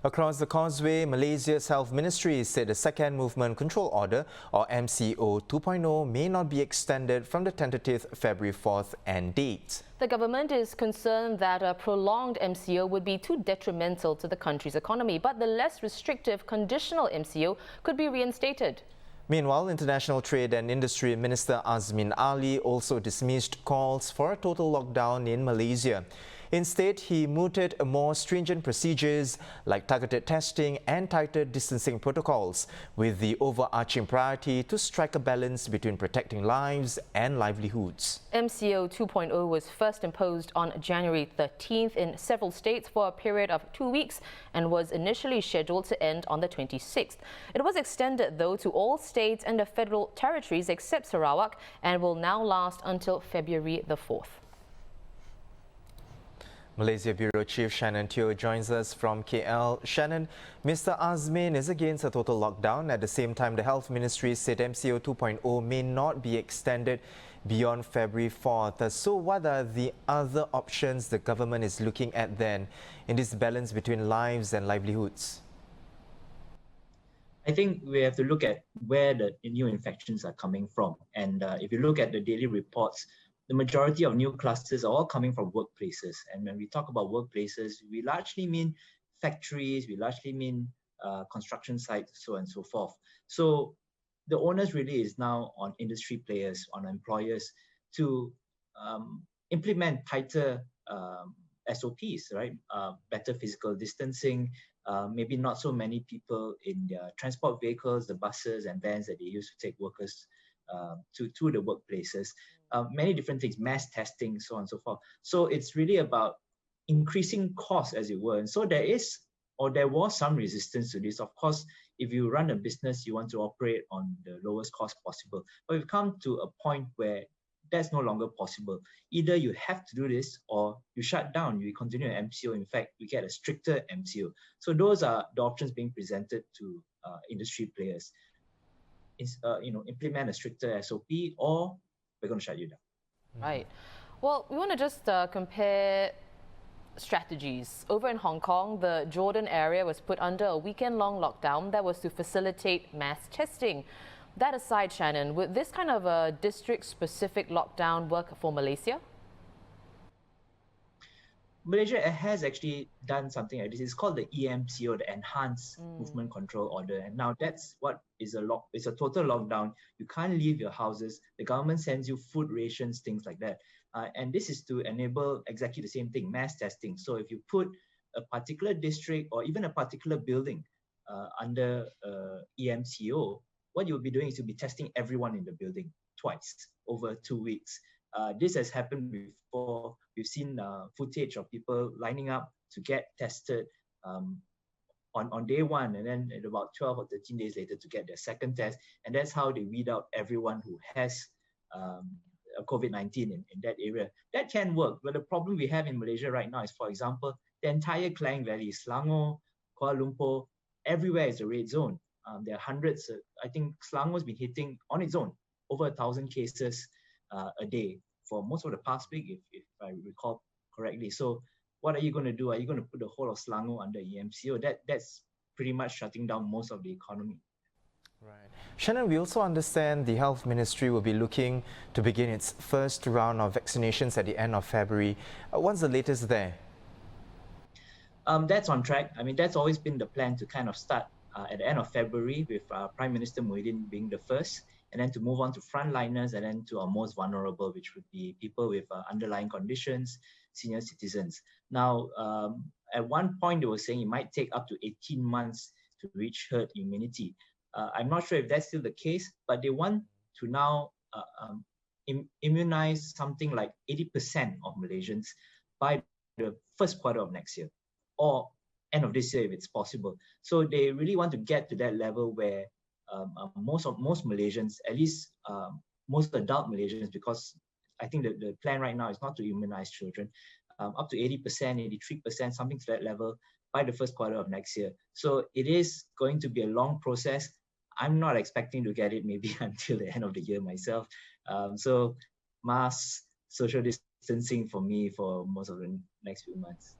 Across the causeway, Malaysia's Health Ministry said the Second Movement Control Order, or MCO 2.0, may not be extended from the tentative February 4th end date. The government is concerned that a prolonged MCO would be too detrimental to the country's economy, but the less restrictive conditional MCO could be reinstated. Meanwhile, International Trade and Industry Minister Azmin Ali also dismissed calls for a total lockdown in Malaysia. Instead, he mooted more stringent procedures like targeted testing and tighter distancing protocols, with the overarching priority to strike a balance between protecting lives and livelihoods. MCO 2.0 was first imposed on January 13th in several states for a period of 2 weeks and was initially scheduled to end on the 26th. It was extended, though, to all states and the federal territories except Sarawak and will now last until February the 4th. Malaysia Bureau Chief Shannon Teo joins us from KL. Shannon, Mr. Azmin is against a total lockdown. At the same time, the Health Ministry said MCO 2.0 may not be extended beyond February 4th. So what are the other options the government is looking at then in this balance between lives and livelihoods? I think we have to look at where the new infections are coming from. And if you look at the daily reports, the majority of new clusters are all coming from workplaces. And when we talk about workplaces, we largely mean factories, we largely mean construction sites, so on and so forth. So the onus really is now on industry players, on employers to implement tighter SOPs, right? Better physical distancing, maybe not so many people in their transport vehicles, the buses and vans that they use to take workers to the workplaces. Many different things, mass testing, so on and so forth. So it's really about increasing costs, as it were. And so there was some resistance to this. Of course, if you run a business, you want to operate on the lowest cost possible. But we've come to a point where that's no longer possible. Either you have to do this or you shut down, you continue an MCO. In fact, we get a stricter MCO. So those are the options being presented to industry players. Implement a stricter SOP, or we're going to shut you down. Right. Well, we want to just compare strategies. Over in Hong Kong, the Jordan area was put under a weekend-long lockdown that was to facilitate mass testing. That aside, Shannon, would this kind of a district-specific lockdown work for Malaysia? Malaysia has actually done something like this. It's called the EMCO, the Enhanced Movement Control Order. And now that's what is it's a total lockdown. You can't leave your houses. The government sends you food rations, things like that. And this is to enable exactly the same thing, mass testing. So if you put a particular district or even a particular building under EMCO, what you'll be doing is you'll be testing everyone in the building twice over 2 weeks. This has happened before. We've seen footage of people lining up to get tested on day one, and then at about 12 or 13 days later to get their second test. And that's how they weed out everyone who has COVID-19 in that area. That can work, but the problem we have in Malaysia right now is, for example, the entire Klang Valley, Selangor, Kuala Lumpur, everywhere is a red zone. There are hundreds. I think Selangor's been hitting on its own over 1,000 cases a day for most of the past week, if I recall correctly. So what are you going to do? Are you going to put the whole of Selangor under EMCO? That's pretty much shutting down most of the economy. Right. Shannon, we also understand the Health Ministry will be looking to begin its first round of vaccinations at the end of February. What's the latest there? That's on track. I mean, that's always been the plan, to kind of start at the end of February, with Prime Minister Muhyiddin being the first, and then to move on to frontliners, and then to our most vulnerable, which would be people with underlying conditions, senior citizens. Now, at one point, they were saying it might take up to 18 months to reach herd immunity. I'm not sure if that's still the case, but they want to now immunize something like 80% of Malaysians by the first quarter of next year, or end of this year if it's possible. So they really want to get to that level where most Malaysians, at least most adult Malaysians, because I think the plan right now is not to immunize children, up to 80%, 83%, something to that level by the first quarter of next year. So it is going to be a long process. I'm not expecting to get it maybe until the end of the year myself. So masks, social distancing for me for most of the next few months.